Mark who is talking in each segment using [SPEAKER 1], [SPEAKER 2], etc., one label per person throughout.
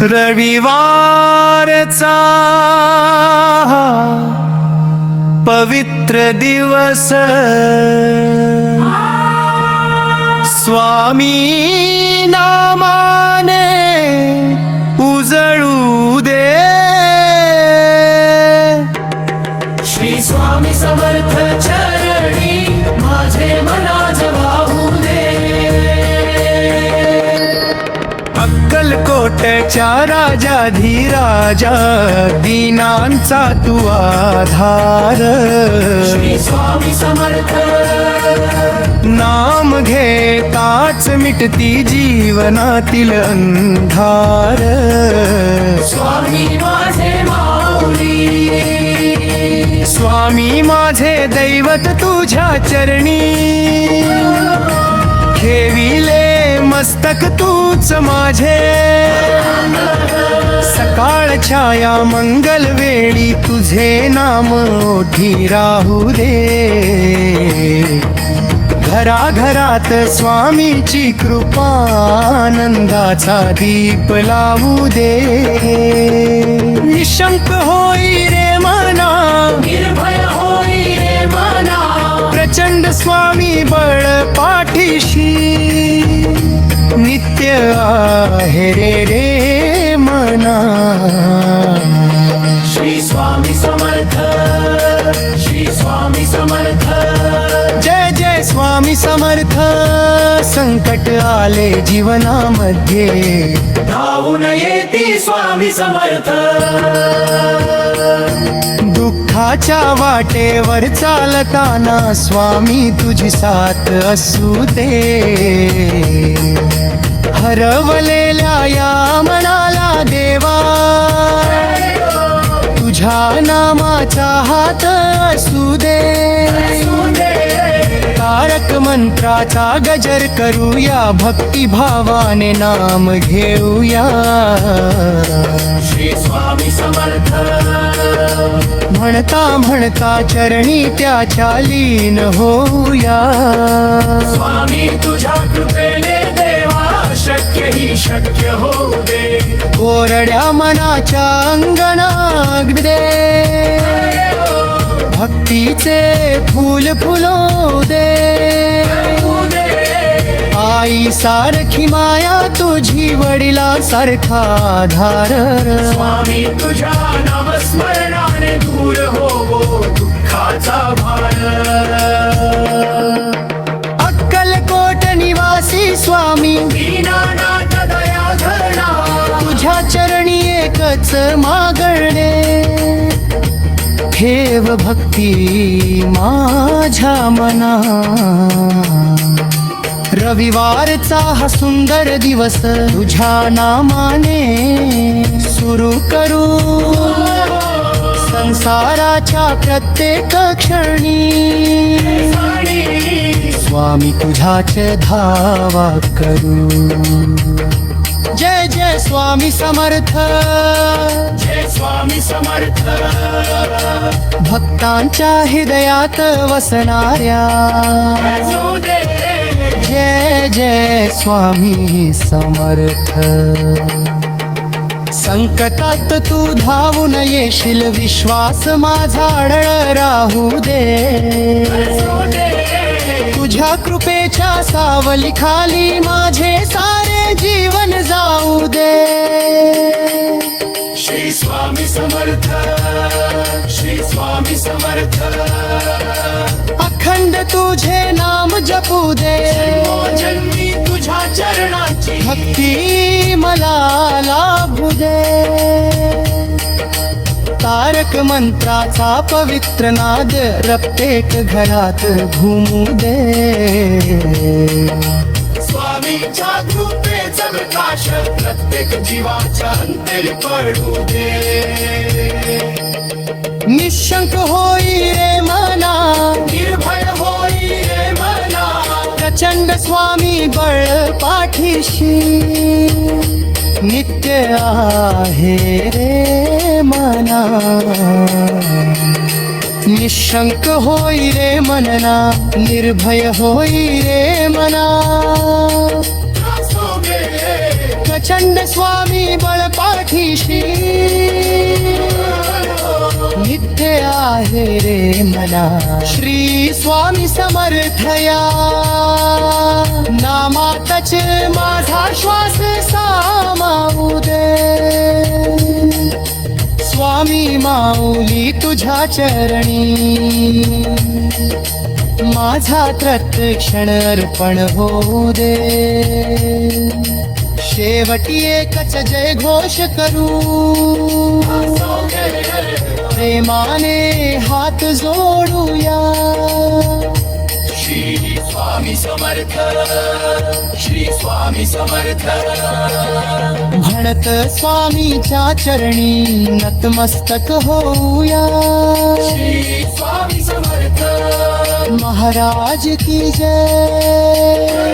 [SPEAKER 1] रविवारचा पवित्र दिवस स्वामी नामाने उजळू दे।
[SPEAKER 2] श्री स्वामी समर्थ चरणी माझे मनाज वाहू दे।
[SPEAKER 1] अक्कलकोटच्या राजाधिराजा दीनांचा तू आधार।
[SPEAKER 2] श्री स्वामी समर्थ
[SPEAKER 1] नाम घेताच मिटती जीवनातील अंधार।
[SPEAKER 2] स्वामी माझे माऊली,
[SPEAKER 1] स्वामी माझे दैवत तुझ्या चरणी। ठेविले मस्तक तूच माझे, सकाळच्या या मंगल वेळी तुझे नाम ओठी राहू दे। घराघरात स्वामीची कृपा आनंदाचा दीप लावू दे। निशंक होई रे मना,
[SPEAKER 2] निर्भय होई रे मना।
[SPEAKER 1] प्रचंड स्वामी बळ पाठीशी नित्य आहे रे मना।
[SPEAKER 2] श्री स्वामी समर्थ, श्री स्वामी समर्थ।
[SPEAKER 1] जय जय स्वामी समर्थ। संकट आले जीवनामध्ये
[SPEAKER 2] धावून येती स्वामी समर्थ।
[SPEAKER 1] दुःखाच्या वाटेवर चालताना स्वामी तुझी साथ असू दे। हरवलेल्या या मनाला देवा तुझ्या नामाचा हात असू दे। तारक मंत्राचा गजर करूया, भक्तिभावाने नाम घेऊया।
[SPEAKER 2] श्री स्वामी समर्थ
[SPEAKER 1] म्हणता म्हणता चरणी त्याच्या लीन होऊया।
[SPEAKER 2] स्वामी तुझ्या कृपेने देवा शक्य ही शक्य होऊ दे।
[SPEAKER 1] कोरड्या मनाच्या अंगणागदे भक्तीचे फूल फुलवू दे। आई सारखी माया तुझी, वडिला सारखा आधार।
[SPEAKER 2] स्वामी तुझ्या नामस्मरणाने दूर होवो दुःखाचा भार।
[SPEAKER 1] अक्कलकोट निवासी स्वामी
[SPEAKER 2] दीनानाथ दया धरणा,
[SPEAKER 1] तुझ्या चरणी एकच मागणे। ठेव भक्ती माझ्या मना। रविवारचा हा सुंदर दिवस तुझ्या नामाने सुरू करू। संसाराच्या प्रत्येक क्षणी स्वामी तुझ्याच धावा करू। जय जय स्वामी समर्थ,
[SPEAKER 2] जय स्वामी समर्थ।
[SPEAKER 1] भक्तांच्या हृदयात वसणाऱ्या
[SPEAKER 2] असू दे।
[SPEAKER 1] जय जय स्वामी समर्थ। संकटात तू धावून येशील, विश्वास माझा अढळ राहू दे। तुझ्या कृपेच्या सावली खाली माझे सारे जीवन जाऊ दे।
[SPEAKER 2] श्री स्वामी समर्थ, श्री स्वामी समर्थ।
[SPEAKER 1] अखंड तुझे नाम जपू दे।
[SPEAKER 2] जन्मी तुझ्या चरणाची
[SPEAKER 1] भक्ती मला लाभू दे। तारक मंत्राचा पवित्र नाद प्रत्येक घरात घुमू दे।
[SPEAKER 2] स्वामीच्या कृपेचा प्रकाश प्रत्येक जीवाच्या अंतरी पडू दे।
[SPEAKER 1] निशंक होई रे मना,
[SPEAKER 2] निर्भय होई रे मना।
[SPEAKER 1] प्रचंड स्वामी बळ पाठीशी नित्य आहे रे मना। निशंक होई रे मनना, निर्भय होई रे मना। प्रचंड स्वामी बळपाठीशी नित्य आहे रे मना श्री स्वामी समर्थया नामातच माझा श्वास सामावू दे स्वामी माऊली तुझ्या चरणी माझा प्रत्यक्षण अर्पण होऊ दे शेवटी एकच जय घोष करू प्रेमाने हात जोडूया
[SPEAKER 2] श्री स्वामी समर्थ श्री स्वामी समर्थ
[SPEAKER 1] म्हणत स्वामीच्या चरणी नतमस्तक होऊया
[SPEAKER 2] श्री स्वामी समर्थ
[SPEAKER 1] महाराज की जय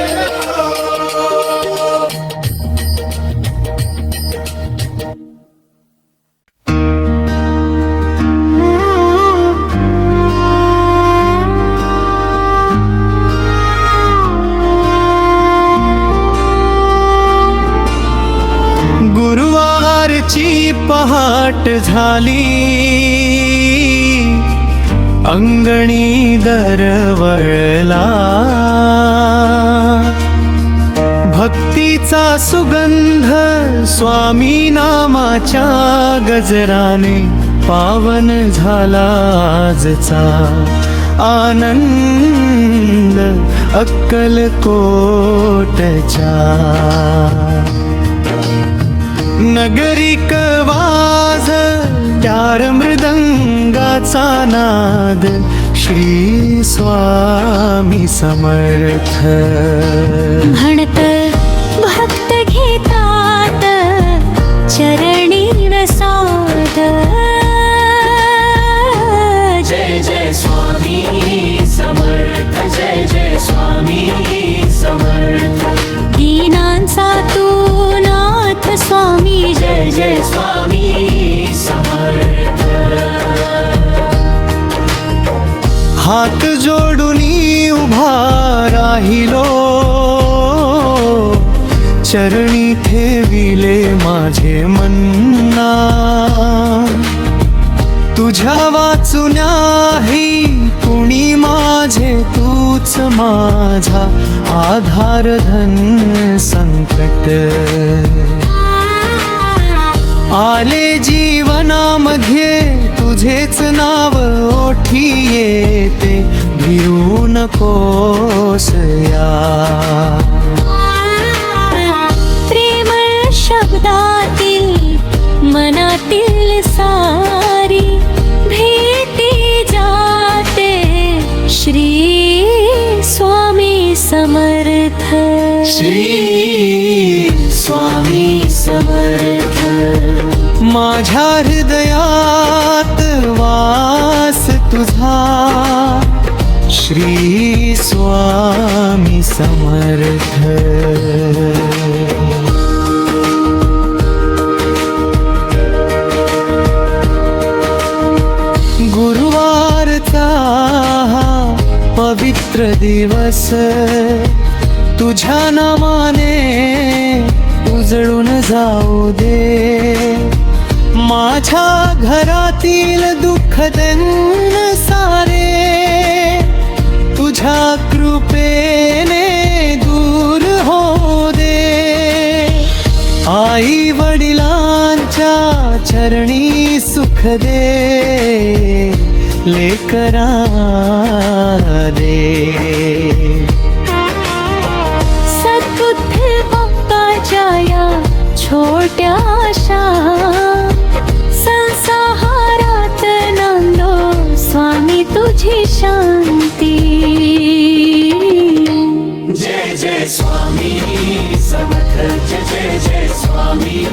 [SPEAKER 1] गुरुवारची पहाट झाली अंगणी दरवळला भक्तीचा सुगंध स्वामी नामाच्या गजराने पावन झाला आजचा आनंद अक्कलकोटच्या नगरिक वाज त्यार मृदंगाचा नाद श्री स्वामी समर्थ
[SPEAKER 3] म्हणत भक्त घेतात चरणी रसाद
[SPEAKER 2] जय जय स्वामी समर्थ जय जय स्वामी समर्थ
[SPEAKER 3] दीनांचा तू नाथ स्वामी
[SPEAKER 2] जय जय स्वामी समर्थ
[SPEAKER 1] हात जोडूनी उभा राहिलो चरणी ठेविले माझे मन्ना तुझ्या वाचुन्याही कुणी माझे तूच माझा आधार धन संकट आले जीवनामध्ये तुझेच नाव ओठी येते भिवू नकोस या
[SPEAKER 3] प्रेम शब्दातील मनातील सारी भेटी जाते श्री स्वामी समर्थ
[SPEAKER 1] श्री स्वामी समर्थ माझ्या हृदयात वास तुझा श्री स्वामी समर्थ गुरुवारचा हा पवित्र दिवस तुझ्या नामाने उजळून जाऊ दे माझ्या घरातील दुःख दन सारे तुझ्या कृपेने दूर हो दे आई वडिलांच्या चरणी सुख दे लेकरा दे
[SPEAKER 3] सद्बुद्धी बाप्पाच्या या छोट्याशा संसारात नांदो स्वामी तुझी शांती
[SPEAKER 2] जय जय स्वामी समर्थ जय जय जय स्वामी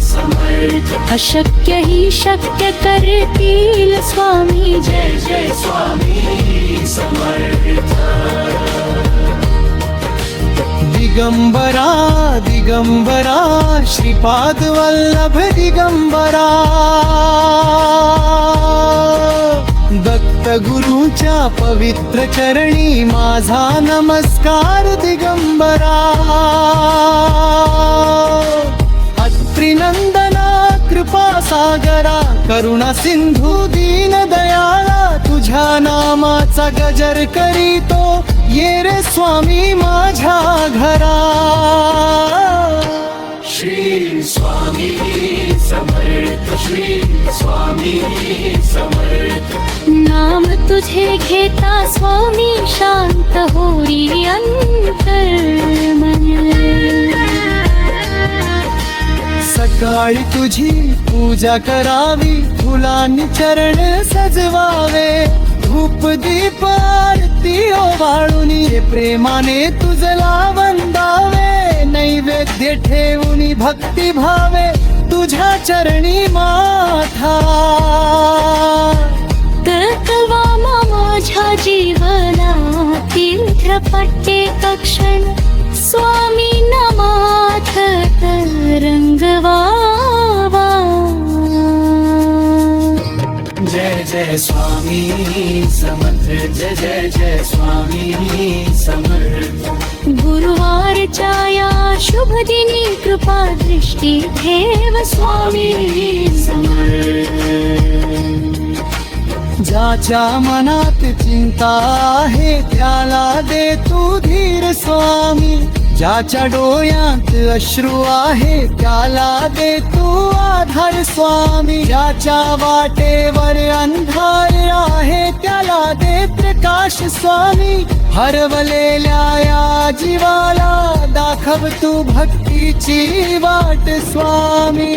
[SPEAKER 2] समर्थ
[SPEAKER 3] अशक्य ही शक्य करतील स्वामी
[SPEAKER 2] जय जय स्वामी समर्थ
[SPEAKER 1] दिगंबरा दिगंबरा श्रीपाद वल्लभ दिगंबरा दत्त गुरुच्या पवित्र चरणी माझा नमस्कार दिगंबरा सागरा करुणा सिंधू दीन दयाळा तुझ्या नामाचा गजर करीतो ये रे स्वामी माझ्या घरा
[SPEAKER 2] श्री स्वामी समर्थ श्री स्वामी समर्थ
[SPEAKER 3] नाम तुझे घेता स्वामी शांत होई अंतर्मन
[SPEAKER 1] सकाळी तुझी पूजा करावी फुलांनी चरण सजवावे धूप दीप आरती ओवाळून प्रेमाने तुझला वंदावे नैवेद्य ठेवून भक्ती भावे तुझ्या चरणी माथा
[SPEAKER 3] तरकवा माझ्या जीवनातील ध्रपट्टे कक्षण स्वामी नमाथ तरंगवा
[SPEAKER 2] जय जय स्वामी समर्थ जय जय जय स्वामी समर्थ
[SPEAKER 3] गुरुवारच्या या शुभ दिनी कृपा दृष्टी ठेव स्वामी
[SPEAKER 2] समर्थ
[SPEAKER 1] ज्याच्या मनात चिंता आहे त्याला दे तू धीर स्वामी ज्याच्या डोळ्यात अश्रू आहे त्याला दे तू आधार स्वामी ज्याच्या वाटेवर अंधार आहे त्याला दे प्रकाश स्वामी हरवलेल्या या जीवाला दाखव तू भक्तीची वाट स्वामी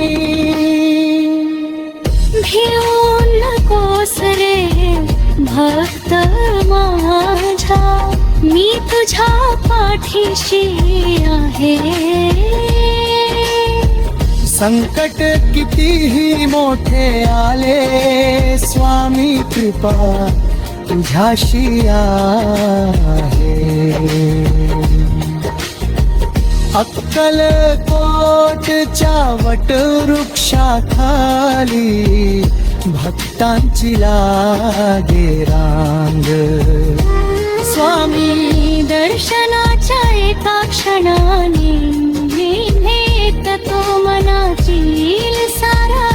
[SPEAKER 3] भिऊ नकोस रे भक्त माझा मी तुझ्या पाठीशी आहे
[SPEAKER 1] संकट कितीही मोठे आले स्वामी कृपा तुझ्याशी आहे अक्कलकोटच्या वटवृक्षाखाली भक्तांची लागे रांग
[SPEAKER 3] स्वामी दर्शनाच्या एका क्षणाने नेत तो मनातील सारा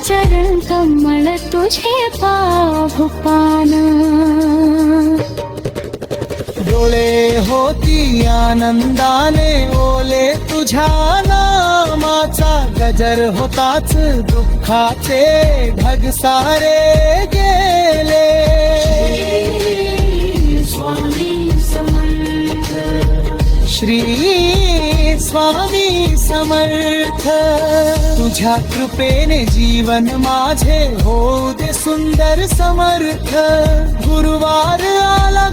[SPEAKER 3] चरण कमळ तुझे पाहू पाना
[SPEAKER 1] डोळे होती आनंदाने ओले तुझ्या नामाचा गजर होताच दुःखाचे ढग सारे गेले
[SPEAKER 3] स्वामी समर्थ
[SPEAKER 1] श्री स्वामी समर्थ तुझ्या कृपेने जीवन माझे होऊ दे सुंदर समर्थ गुरुवार आला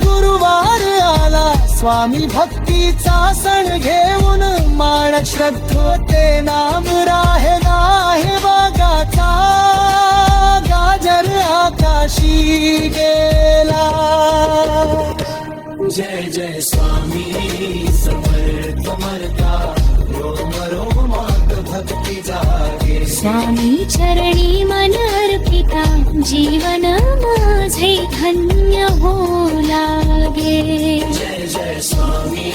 [SPEAKER 1] स्वामी भक्तीचा सण घेऊन मान श्रद्धोते नाम राहे आहे बागाचा गाजर आकाशी गेला
[SPEAKER 2] जय जय स्वामी समर्थ मरता रोम रोमात भक्ती जागे
[SPEAKER 3] स्वामी चरणी मन अर्पिता जीवन माझे धन्य हो लागे
[SPEAKER 2] जय जय स्वामी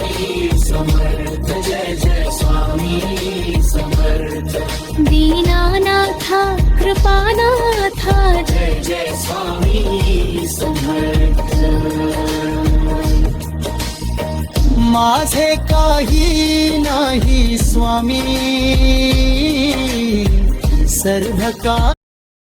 [SPEAKER 2] समर्थ जय जय स्वामी समर्थ
[SPEAKER 3] दीनानाथा कृपानाथा
[SPEAKER 2] जय जय स्वामी समर्थ
[SPEAKER 1] माझे काही नाही स्वामी सर्व का